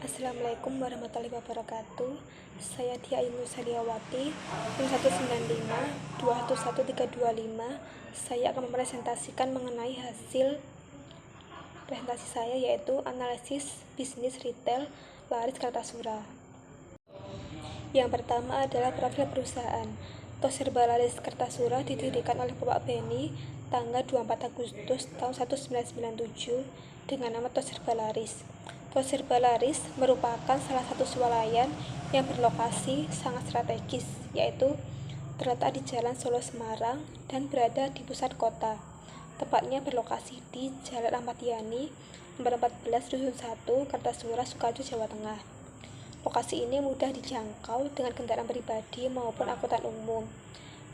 Assalamualaikum warahmatullahi wabarakatuh. Saya Tia Ayu Sariawati, NIM 195211325. Saya akan mempresentasikan mengenai hasil presentasi saya, yaitu analisis bisnis retail laris Kartasura. Yang pertama adalah profil perusahaan. Tosirba Laris Kartasura didirikan oleh Bapak Beni tanggal 24 Agustus tahun 1997 dengan nama Tosirba Laris. Tosirba Laris merupakan salah satu swalayan yang berlokasi sangat strategis, yaitu terletak di Jalan Solo Semarang dan berada di pusat kota. Tepatnya berlokasi di Jalan Ahmad Yani, nomor 14 Dusun 1, Kartasura, Sukoharjo, Jawa Tengah. Lokasi ini mudah dijangkau dengan kendaraan pribadi maupun angkutan umum.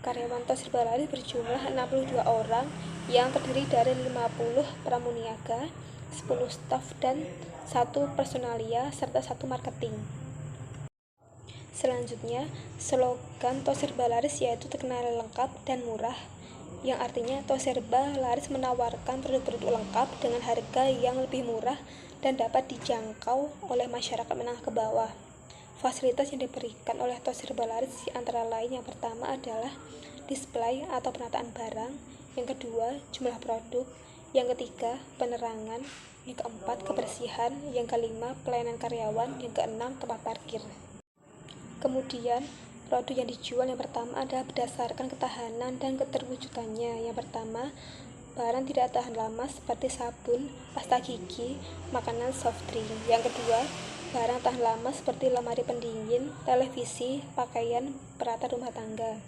Karyawan Tosirba Laris berjumlah 62 orang yang terdiri dari 50 pramuniaga, 10 staf dan 1 personalia serta 1 marketing. Selanjutnya, slogan Tosirba Laris yaitu terkenal lengkap dan murah, yang artinya Tosirba Laris menawarkan produk-produk lengkap dengan harga yang lebih murah dan dapat dijangkau oleh masyarakat menengah ke bawah. Fasilitas yang diberikan oleh Tosirba Laris antara lain yang pertama adalah display atau penataan barang, yang kedua jumlah produk, yang ketiga penerangan, yang keempat kebersihan, yang kelima pelayanan karyawan, yang keenam tempat parkir. Kemudian produk yang dijual yang pertama adalah berdasarkan ketahanan dan keterwujudannya. Yang pertama, barang tidak tahan lama seperti sabun, pasta gigi, makanan, soft drink. Yang kedua, barang tahan lama seperti lemari pendingin, televisi, pakaian, peralatan rumah tangga.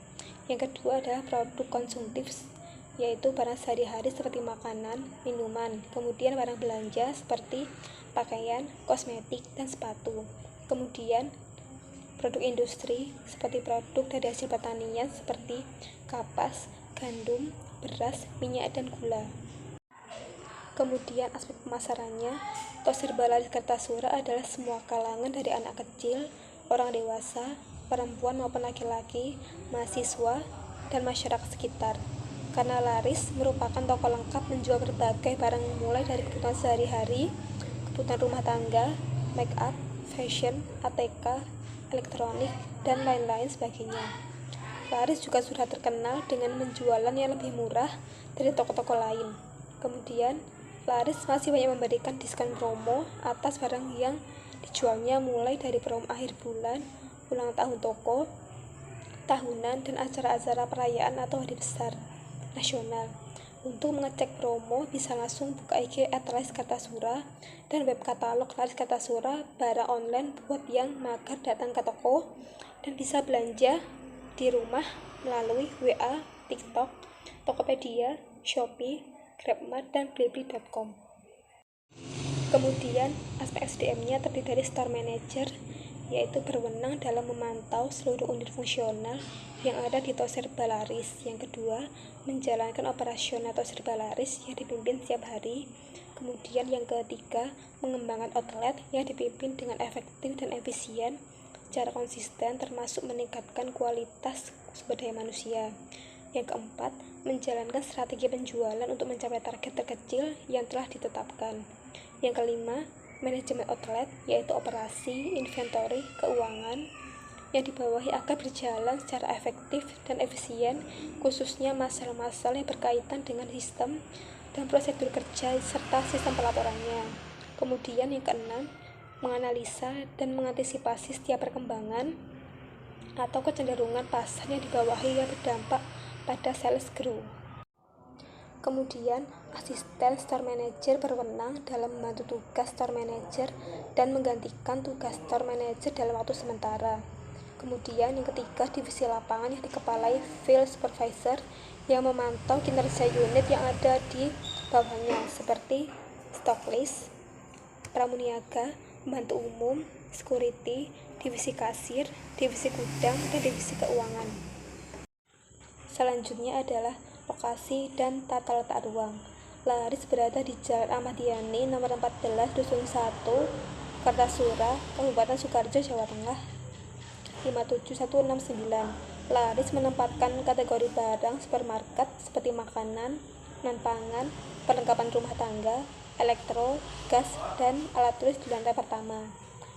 Yang kedua adalah produk konsumtif, yaitu barang sehari-hari seperti makanan, minuman. Kemudian barang belanja seperti pakaian, kosmetik, dan sepatu. Kemudian produk industri seperti produk dari hasil pertanian seperti kapas, gandum, beras, minyak, dan gula. Kemudian aspek pemasarannya, Tosirba Laris Kartasura adalah semua kalangan dari anak kecil, orang dewasa, perempuan maupun laki-laki, mahasiswa, dan masyarakat sekitar. Karena Laris merupakan toko lengkap menjual berbagai barang mulai dari kebutuhan sehari-hari, kebutuhan rumah tangga, make up, fashion, ATK, elektronik, dan lain-lain sebagainya. Laris juga sudah terkenal dengan penjualan yang lebih murah dari toko-toko lain. Kemudian, Laris masih banyak memberikan diskon promo atas barang yang dijualnya mulai dari promo akhir bulan, ulang tahun toko, tahunan, dan acara-acara perayaan atau hari besar nasional. Untuk mengecek promo bisa langsung buka IG @lariskartasura dan web katalog Laris Kartasura, barang online buat yang mager datang ke toko, dan bisa belanja di rumah melalui WA, TikTok, Tokopedia, Shopee, Grabmart, dan blibli.com. Kemudian aspek SDM-nya terdiri dari store manager, yaitu berwenang dalam memantau seluruh unit fungsional yang ada di Tosirba Laris. Yang kedua, menjalankan operasional Tosirba Laris yang dipimpin setiap hari. Kemudian yang ketiga, mengembangkan outlet yang dipimpin dengan efektif dan efisien secara konsisten, termasuk meningkatkan kualitas sumber daya manusia. Yang keempat, menjalankan strategi penjualan untuk mencapai target terkecil yang telah ditetapkan. Yang kelima, manajemen outlet, yaitu operasi, inventory, keuangan yang dibawahi agar berjalan secara efektif dan efisien, khususnya masalah-masalah yang berkaitan dengan sistem dan prosedur kerja serta sistem pelaporannya. Kemudian yang keenam, menganalisa dan mengantisipasi setiap perkembangan atau kecenderungan pasar yang dibawahi yang berdampak pada sales growth. Kemudian, asisten store manager berwenang dalam membantu tugas store manager dan menggantikan tugas store manager dalam waktu sementara. Kemudian yang ketiga, divisi lapangan yang dikepalai field supervisor yang memantau kinerja unit yang ada di bawahnya seperti stocklist, pramuniaga, pembantu umum, security, divisi kasir, divisi gudang, dan divisi keuangan. Selanjutnya adalah lokasi dan tata letak ruang. Laris berada di Jalan Ahmad Yani, nomor 14, Dusun 1, Kartasura, Kabupaten Sukoharjo, Jawa Tengah, 57169. Laris menempatkan kategori barang supermarket seperti makanan, non-pangan, perlengkapan rumah tangga, elektro, gas, dan alat tulis di lantai pertama.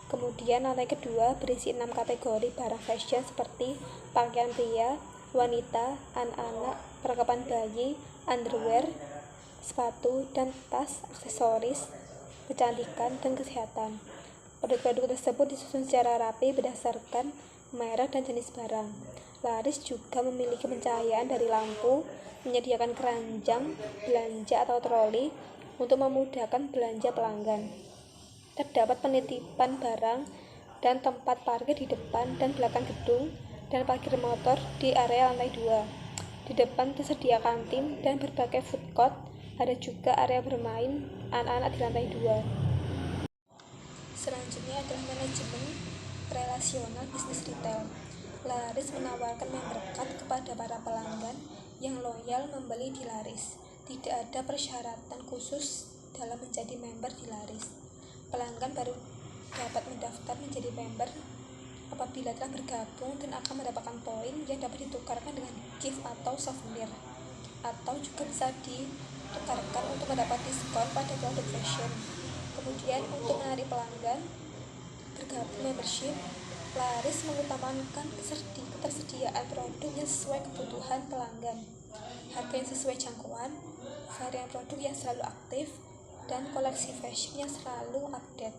Kemudian lantai kedua berisi 6 kategori barang fashion seperti pakaian pria, wanita, anak-anak, perlengkapan bayi, underwear, sepatu, dan tas, aksesoris, kecantikan, dan kesehatan. Produk-produk tersebut disusun secara rapi berdasarkan merek dan jenis barang. Laris juga memiliki pencahayaan dari lampu, menyediakan keranjang belanja atau troli untuk memudahkan belanja pelanggan. Terdapat penitipan barang dan tempat parkir di depan dan belakang gedung dan parkir motor di area lantai 2. Di depan tersedia kantin dan berbagai food court. Ada juga area bermain anak-anak di lantai 2. Selanjutnya adalah manajemen relasional bisnis retail. Laris menawarkan member card kepada para pelanggan yang loyal membeli di Laris. Tidak ada persyaratan khusus dalam menjadi member di Laris. Pelanggan baru dapat mendaftar menjadi member apabila telah bergabung dan akan mendapatkan poin yang dapat ditukarkan dengan gift atau souvenir, atau juga bisa ditukarkan untuk mendapat diskon pada produk fashion. Kemudian untuk menarik pelanggan bergabung membership, Laris mengutamakan ketersediaan produk yang sesuai kebutuhan pelanggan, harga yang sesuai jangkauan, varian produk yang selalu aktif, dan koleksi fashion yang selalu update.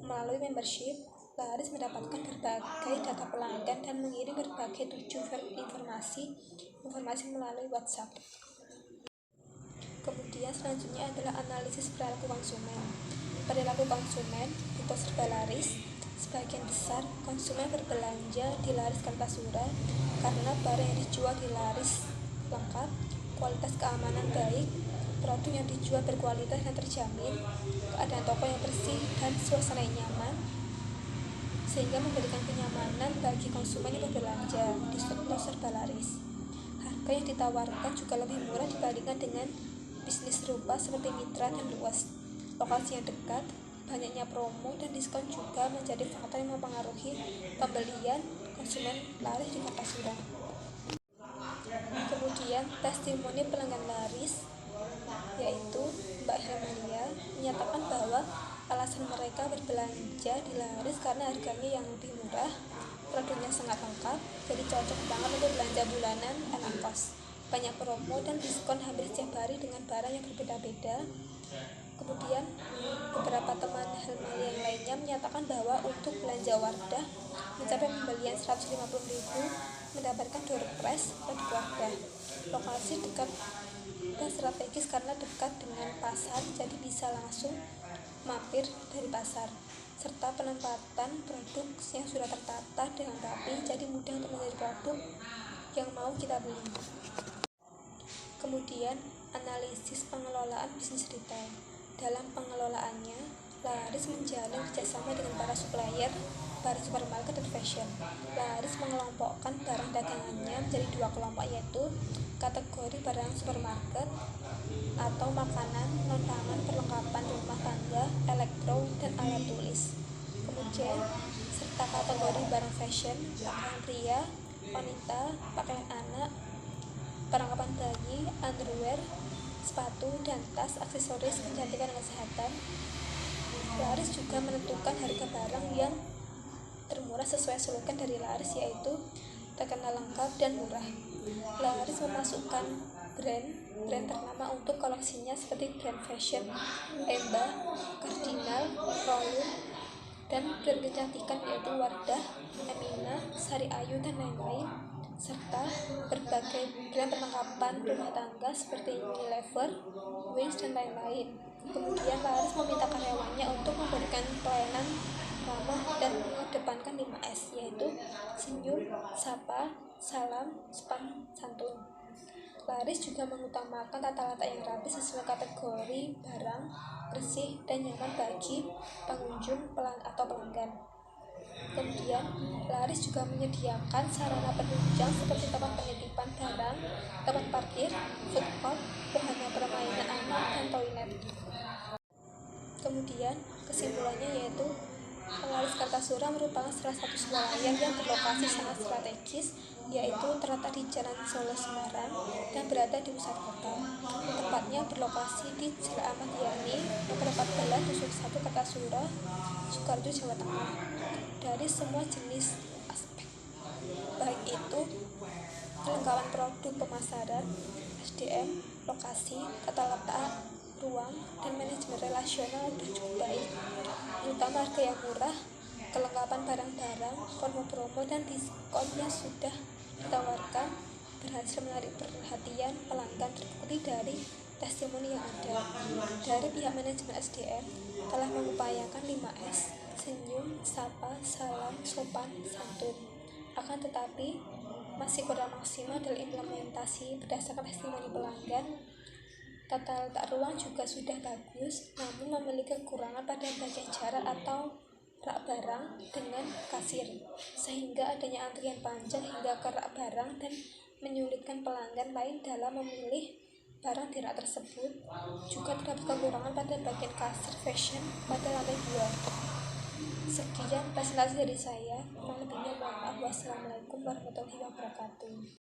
Melalui membership, Laris mendapatkan berbagai data pelanggan dan mengirim berbagai informasi melalui WhatsApp. Kemudian selanjutnya adalah analisis perilaku konsumen. Perilaku konsumen untuk serba Laris. Sebagian besar konsumen berbelanja di Laris Kartasura karena barang yang dijual di Laris lengkap, kualitas keamanan baik, produk yang dijual berkualitas dan terjamin, keadaan toko yang bersih dan suasana yang nyaman, sehingga memberikan kenyamanan bagi konsumen yang berbelanja di toko serba Laris. Harga yang ditawarkan juga lebih murah dibandingkan dengan bisnis serupa seperti Mitra dan Luas. Lokasi yang dekat, banyaknya promo dan diskon juga menjadi faktor yang mempengaruhi pembelian konsumen Laris di Kartasura. Kemudian testimoni pelanggan Laris, yaitu Mbak Helmalia, menyatakan bahwa alasan mereka berbelanja di Laris karena harganya yang lebih murah, produknya sangat lengkap, jadi cocok banget untuk belanja bulanan anak kos. Banyak promo dan diskon hampir setiap hari dengan barang yang berbeda-beda. Kemudian beberapa teman Helmalia yang lainnya menyatakan bahwa untuk belanja Wardah mencapai pembelian 150.000 mendapatkan door prize produk Wardah. Lokasi dekat dan strategis karena dekat dengan pasar, jadi bisa langsung mampir dari pasar, serta penempatan produk yang sudah tertata dengan rapi, jadi mudah untuk memilih produk yang mau kita beli. Kemudian analisis pengelolaan bisnis retail. Dalam pengelolaannya, Laris menjalin kerjasama dengan para supplier, para supermarket dan fashion. Laris mengelompokkan barang dagangannya menjadi 2 kelompok, yaitu kategori barang supermarket atau makanan, non-pangan, perlengkapan rumah tangga, elektro, dan alat tulis. Kemudian serta kategori barang fashion, pakaian pria, wanita, pakaian anak, perlengkapan bayi, underwear, sepatu, dan tas, aksesoris, kecantikan dan kesehatan. Laris juga menentukan harga barang yang termurah sesuai slogan dari Laris, yaitu terkenal lengkap dan murah. Laris memasukkan brand ternama untuk koleksinya seperti brand fashion Emba, Cardinal, Rolun, dan brand kecantikan yaitu Wardah, Emina, Sari Ayu, dan lain-lain, serta berbagai brand perlengkapan rumah tangga seperti Unilever, Wings, dan lain-lain. Kemudian Laris meminta karyawannya untuk memberikan pelayanan ramah dan mengedepankan 5S, yaitu senyum, sapa, salam, sopan santun. Laris juga mengutamakan tata letak yang rapi sesuai kategori barang, bersih dan nyaman bagi pengunjung atau pelanggan. Kemudian, Laris juga menyediakan sarana penunjang seperti tempat penitipan barang, tempat parkir, food court, wahana permainan anak, dan toilet. Kemudian, kesimpulannya yaitu Laris Kartasura merupakan salah satu swalayan yang berlokasi sangat strategis, yaitu terletak di Jalan Solo Semarang dan berada di pusat kota. Tepatnya berlokasi di Jalan Ahmad Yani, nomor 14, Dusun 1, Kartasura, Sukoharjo, Jawa Tengah. Dari semua jenis aspek, baik itu kelengkapan produk, pemasaran, SDM, lokasi, tata letak, ruang, dan manajemen relasional sudah cukup baik, terutama harga yang murah, kelengkapan barang-barang, promo-promo, dan diskon yang sudah ditawarkan berhasil menarik perhatian pelanggan, terbukti dari testimoni yang ada. Dari pihak manajemen SDM telah mengupayakan 5S, senyum, sapa, salam, sopan, santun. Akan tetapi masih kurang maksimal dalam implementasi berdasarkan testimoni pelanggan. Tata letak ruang juga sudah bagus, namun memiliki kekurangan pada bagian jarak atau rak barang dengan kasir, sehingga adanya antrian panjang hingga ke rak barang dan menyulitkan pelanggan lain dalam memilih barang di rak tersebut. Juga terdapat kekurangan pada bagian kasir fashion pada lantai 2. Sekian presentasi dari saya, kurang lebihnya mohon maaf. Wassalamualaikum warahmatullahi wabarakatuh.